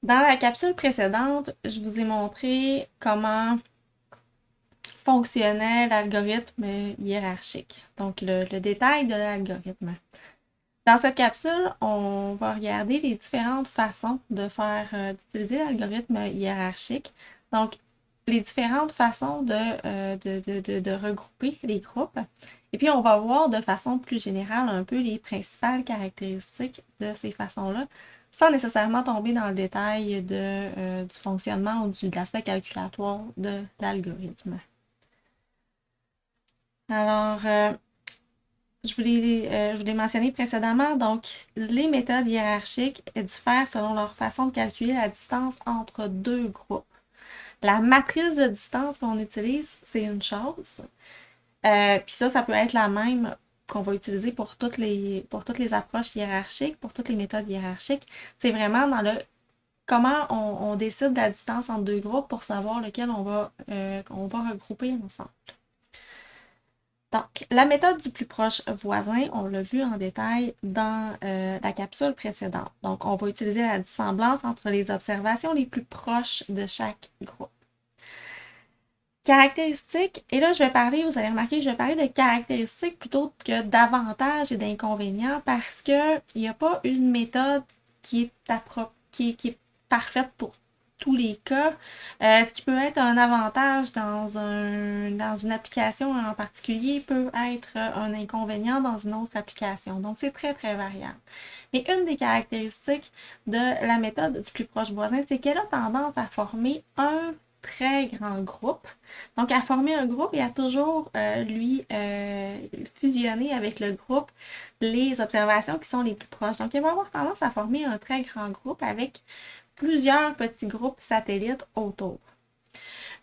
Dans la capsule précédente, je vous ai montré comment fonctionnait l'algorithme hiérarchique, donc le détail de l'algorithme. Dans cette capsule, on va regarder les différentes façons de faire, d'utiliser l'algorithme hiérarchique. Donc, les différentes façons de regrouper les groupes. Et puis, on va voir de façon plus générale un peu les principales caractéristiques de ces façons-là, sans nécessairement tomber dans le détail du fonctionnement ou de l'aspect calculatoire de l'algorithme. Alors, je vous l'ai mentionné précédemment, donc les méthodes hiérarchiques diffèrent selon leur façon de calculer la distance entre deux groupes. La matrice de distance qu'on utilise, c'est une chose. Puis ça peut être la même qu'on va utiliser pour toutes les approches hiérarchiques, pour toutes les méthodes hiérarchiques. C'est vraiment dans le comment on décide de la distance entre deux groupes pour savoir lequel on va regrouper ensemble. Donc, la méthode du plus proche voisin, on l'a vu en détail dans la capsule précédente. Donc, on va utiliser la dissemblance entre les observations les plus proches de chaque groupe. Caractéristiques, et là je vais parler, vous allez remarquer, je vais parler de caractéristiques plutôt que d'avantages et d'inconvénients parce qu'il n'y a pas une méthode qui est parfaite pour tous les cas. Ce qui peut être un avantage dans une application en particulier peut être un inconvénient dans une autre application. Donc, c'est très, très variable. Mais une des caractéristiques de la méthode du plus proche voisin, c'est qu'elle a tendance à former un très grand groupe. Donc, à former un groupe et à toujours, fusionner avec le groupe les observations qui sont les plus proches. Donc, elle va avoir tendance à former un très grand groupe avec plusieurs petits groupes satellites autour.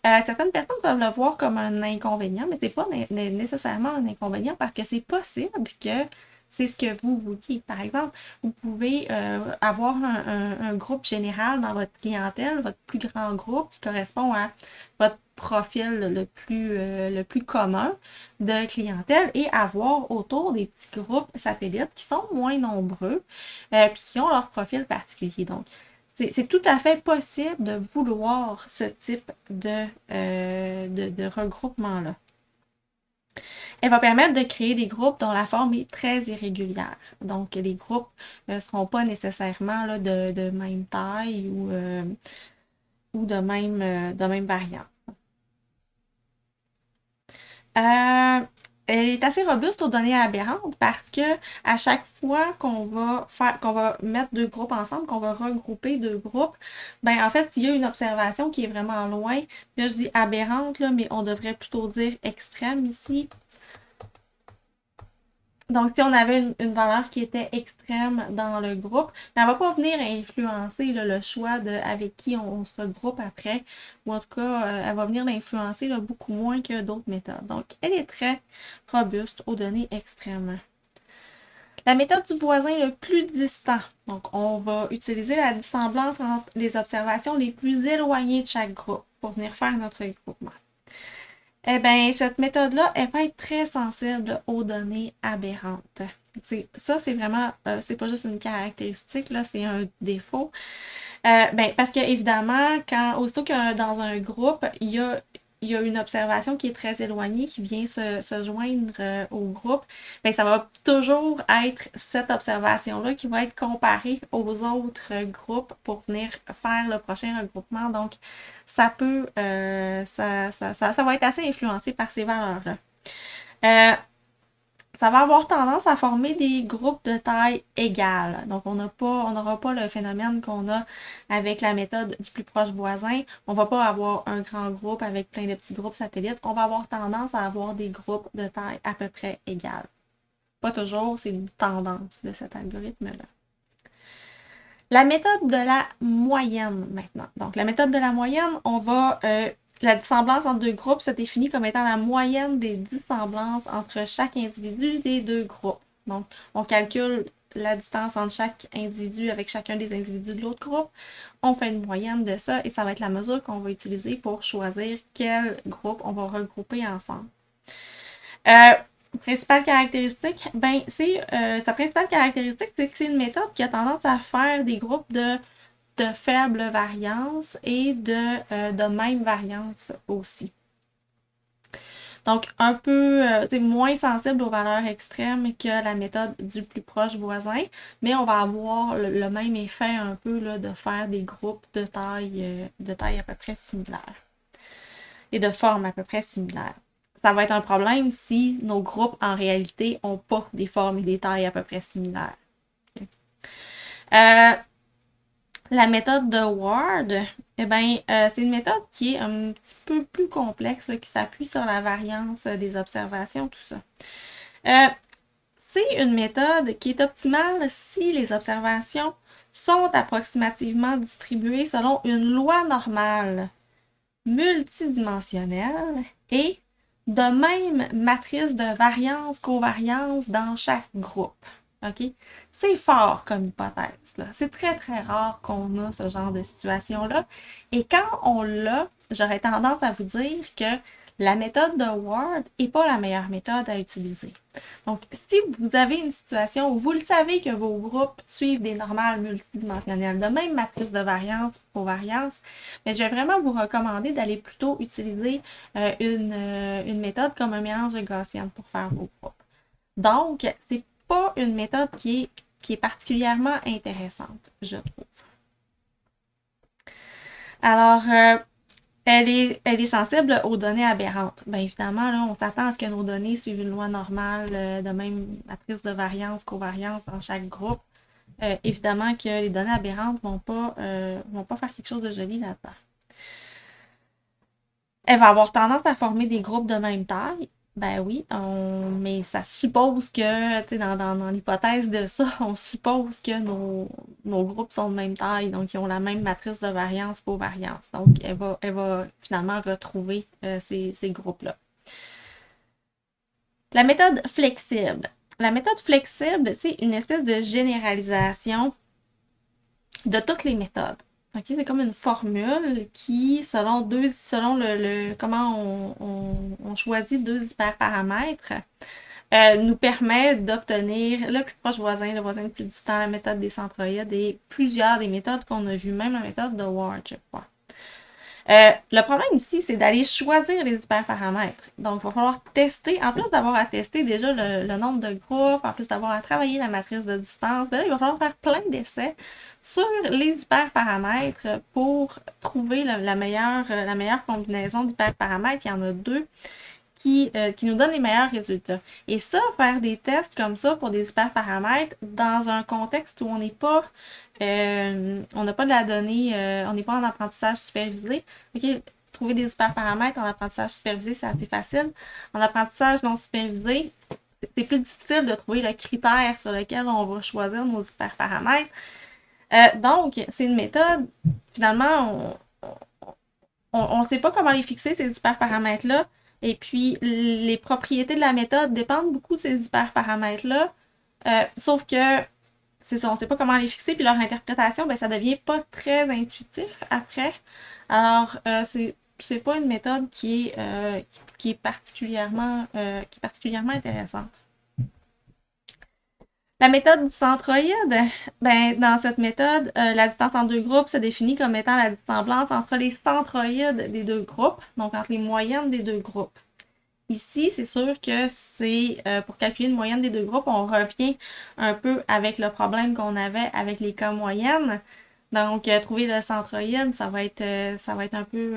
Certaines personnes peuvent le voir comme un inconvénient, mais c'est pas nécessairement un inconvénient parce que c'est possible que c'est ce que vous vouliez. Par exemple, vous pouvez avoir un groupe général dans votre clientèle, votre plus grand groupe qui correspond à votre profil le plus commun de clientèle et avoir autour des petits groupes satellites qui sont moins nombreux puis qui ont leur profil particulier. Donc, c'est tout à fait possible de vouloir ce type de regroupement-là. Elle va permettre de créer des groupes dont la forme est très irrégulière. Donc, les groupes ne seront pas nécessairement là, de même taille ou de même variance. Euh, Elle est assez robuste aux données aberrantes parce que à chaque fois qu'on va mettre deux groupes ensemble, qu'on va regrouper deux groupes, ben en fait, il y a une observation qui est vraiment loin. Là, je dis aberrante, là, mais on devrait plutôt dire extrême ici. Donc, si on avait une valeur qui était extrême dans le groupe, mais elle ne va pas venir influencer là, le choix de avec qui on se regroupe après, ou en tout cas, elle va venir l'influencer beaucoup moins que d'autres méthodes. Donc, elle est très robuste aux données extrêmes. La méthode du voisin le plus distant. Donc, on va utiliser la dissemblance entre les observations les plus éloignées de chaque groupe pour venir faire notre regroupement. Eh bien, cette méthode-là, elle va être très sensible aux données aberrantes. Ça, c'est vraiment, c'est pas juste une caractéristique, là, c'est un défaut. Ben, parce que, évidemment, aussitôt que dans un groupe, il y a une observation qui est très éloignée, qui vient se joindre au groupe, ben, ça va toujours être cette observation-là qui va être comparée aux autres groupes pour venir faire le prochain regroupement. Donc, ça va être assez influencé par ces valeurs-là. Euh, Ça va avoir tendance à former des groupes de taille égale. Donc, on n'aura pas le phénomène qu'on a avec la méthode du plus proche voisin. On ne va pas avoir un grand groupe avec plein de petits groupes satellites. On va avoir tendance à avoir des groupes de taille à peu près égale. Pas toujours, c'est une tendance de cet algorithme-là. La méthode de la moyenne maintenant. Donc, la méthode de la moyenne, la dissemblance entre deux groupes se définit comme étant la moyenne des dissemblances entre chaque individu des deux groupes. Donc, on calcule la distance entre chaque individu avec chacun des individus de l'autre groupe. On fait une moyenne de ça et ça va être la mesure qu'on va utiliser pour choisir quel groupe on va regrouper ensemble. Euh, Principale caractéristique, sa principale caractéristique, c'est que c'est une méthode qui a tendance à faire des groupes de de faible variance et de même variance aussi. Donc, un peu moins sensible aux valeurs extrêmes que la méthode du plus proche voisin, mais on va avoir le même effet un peu là, de faire des groupes de taille à peu près similaire et de forme à peu près similaire. Ça va être un problème si nos groupes, en réalité, n'ont pas des formes et des tailles à peu près similaires. Okay. La méthode de Ward, eh bien, c'est une méthode qui est un petit peu plus complexe, là, qui s'appuie sur la variance des observations, tout ça. C'est une méthode qui est optimale si les observations sont approximativement distribuées selon une loi normale multidimensionnelle et de même matrice de variance-covariance dans chaque groupe. OK? C'est fort comme hypothèse. Là. C'est très, très rare qu'on a ce genre de situation-là. Et quand on l'a, j'aurais tendance à vous dire que la méthode de Ward n'est pas la meilleure méthode à utiliser. Donc, si vous avez une situation où vous le savez que vos groupes suivent des normales multidimensionnelles, de même matrice de variance ou covariance, mais je vais vraiment vous recommander d'aller plutôt utiliser une méthode comme un mélange de Gaussian pour faire vos groupes. Donc, c'est pas une méthode qui est particulièrement intéressante, je trouve. Alors, elle est sensible aux données aberrantes. Bien évidemment, là, on s'attend à ce que nos données suivent une loi normale, de même matrice de variance, covariance dans chaque groupe. Évidemment que les données aberrantes vont pas faire quelque chose de joli là-dedans. Elle va avoir tendance à former des groupes de même taille. Ben oui, mais ça suppose que, tu sais, dans l'hypothèse de ça, on suppose que nos groupes sont de même taille, donc ils ont la même matrice de variance covariance. Donc, elle va finalement retrouver ces groupes-là. La méthode flexible. La méthode flexible, c'est une espèce de généralisation de toutes les méthodes. Okay? C'est comme une formule qui, selon comment on choisit deux hyperparamètres, nous permet d'obtenir le plus proche voisin, le voisin le plus distant, la méthode des centroïdes et plusieurs des méthodes qu'on a vues, même la méthode de Ward, je crois. Le problème ici, c'est d'aller choisir les hyperparamètres. Donc, il va falloir tester, en plus d'avoir à tester déjà le nombre de groupes, en plus d'avoir à travailler la matrice de distance, ben là, il va falloir faire plein d'essais sur les hyperparamètres pour trouver la meilleure combinaison d'hyperparamètres. Il y en a deux qui nous donnent les meilleurs résultats. Et ça, faire des tests comme ça pour des hyperparamètres dans un contexte où on n'est pas on n'a pas de la donnée, on n'est pas en apprentissage supervisé. Okay? Trouver des hyperparamètres en apprentissage supervisé, c'est assez facile. En apprentissage non supervisé, c'est plus difficile de trouver le critère sur lequel on va choisir nos hyperparamètres. Donc, c'est une méthode, finalement, on ne sait pas comment les fixer, ces hyperparamètres-là. Et puis, les propriétés de la méthode dépendent beaucoup de ces hyperparamètres-là. Sauf que, c'est ça, on ne sait pas comment les fixer, puis leur interprétation, ben, ça devient pas très intuitif après. Alors, c'est pas une méthode qui est particulièrement intéressante. La méthode du centroïde, ben, dans cette méthode, la distance entre deux groupes se définit comme étant la dissemblance entre les centroïdes des deux groupes, donc entre les moyennes des deux groupes. Ici, c'est sûr que c'est pour calculer une moyenne des deux groupes, on revient un peu avec le problème qu'on avait avec les cas moyennes. Donc, trouver le centroïde, ça va être un peu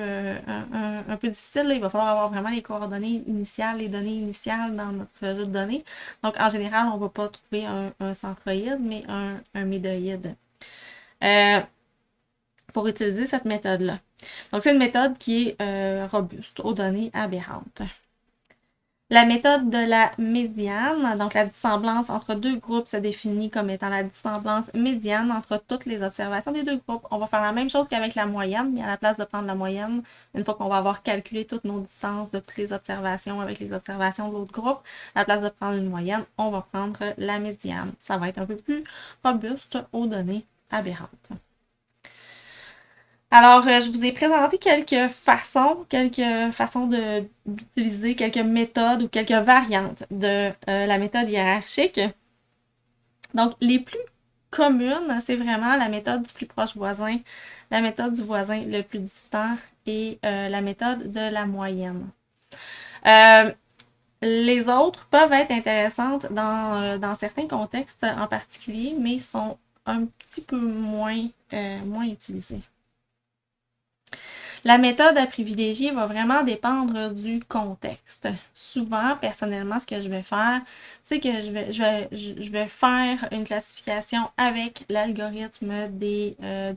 difficile. Là. Il va falloir avoir vraiment les coordonnées initiales, les données initiales dans notre jeu de données. Donc, en général, on ne va pas trouver un centroïde, mais un médoïde pour utiliser cette méthode-là. Donc, c'est une méthode qui est robuste aux données aberrantes. La méthode de la médiane, donc la dissemblance entre deux groupes se définit comme étant la dissemblance médiane entre toutes les observations des deux groupes. On va faire la même chose qu'avec la moyenne, mais à la place de prendre la moyenne, une fois qu'on va avoir calculé toutes nos distances de toutes les observations avec les observations de l'autre groupe, à la place de prendre une moyenne, on va prendre la médiane. Ça va être un peu plus robuste aux données aberrantes. Alors, je vous ai présenté quelques façons d'utiliser, quelques méthodes ou quelques variantes de la méthode hiérarchique. Donc, les plus commune, c'est vraiment la méthode du plus proche voisin, la méthode du voisin le plus distant et la méthode de la moyenne. Les autres peuvent être intéressantes dans certains contextes en particulier, mais sont un petit peu moins utilisées. La méthode à privilégier va vraiment dépendre du contexte. Souvent, personnellement, ce que je vais faire, c'est que je vais faire une classification avec l'algorithme du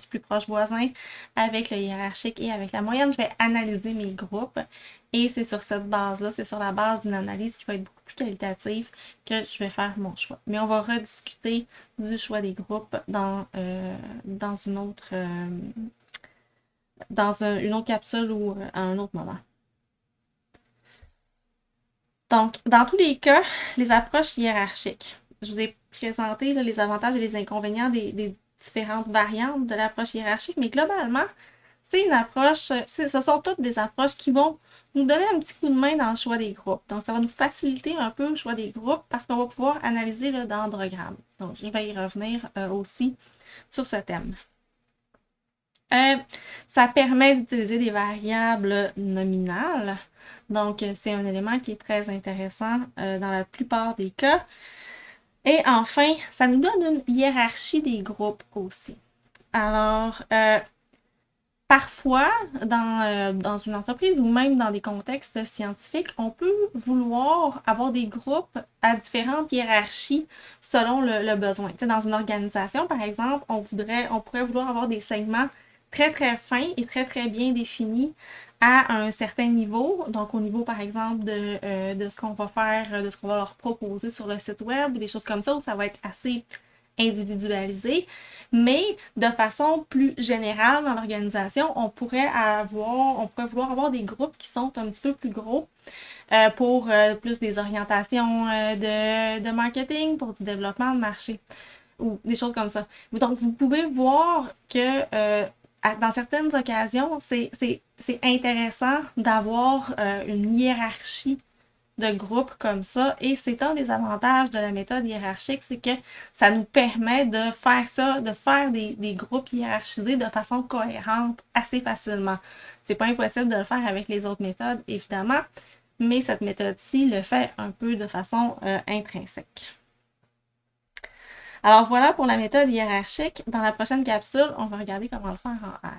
plus proche voisin, avec le hiérarchique et avec la moyenne. Je vais analyser mes groupes et c'est sur cette base-là, c'est sur la base d'une analyse qui va être beaucoup plus qualitative que je vais faire mon choix. Mais on va rediscuter du choix des groupes dans une autre une autre capsule ou à un autre moment. Donc, dans tous les cas, les approches hiérarchiques. Je vous ai présenté là, les avantages et les inconvénients des différentes variantes de l'approche hiérarchique, mais globalement, c'est une approche, ce sont toutes des approches qui vont nous donner un petit coup de main dans le choix des groupes. Donc, ça va nous faciliter un peu le choix des groupes parce qu'on va pouvoir analyser le dendrogramme. Donc, je vais y revenir aussi sur ce thème. Ça permet d'utiliser des variables nominales. Donc, c'est un élément qui est très intéressant dans la plupart des cas. Et enfin, ça nous donne une hiérarchie des groupes aussi. Alors, parfois, dans une entreprise ou même dans des contextes scientifiques, on peut vouloir avoir des groupes à différentes hiérarchies selon le besoin. Tu sais, dans une organisation, par exemple, on pourrait vouloir avoir des segments très très fins et très très bien définis à un certain niveau. Donc au niveau par exemple de ce qu'on va faire, de ce qu'on va leur proposer sur le site web, des choses comme ça où ça va être assez individualisé. Mais de façon plus générale dans l'organisation, on pourrait vouloir avoir des groupes qui sont un petit peu plus gros pour plus des orientations de marketing, pour du développement de marché ou des choses comme ça. Donc, vous pouvez voir que dans certaines occasions, c'est intéressant d'avoir une hiérarchie de groupe comme ça. Et c'est un des avantages de la méthode hiérarchique, c'est que ça nous permet de faire ça, de faire des groupes hiérarchisés de façon cohérente assez facilement. C'est pas impossible de le faire avec les autres méthodes, évidemment, mais cette méthode-ci le fait un peu de façon intrinsèque. Alors voilà pour la méthode hiérarchique. Dans la prochaine capsule, on va regarder comment le faire en R.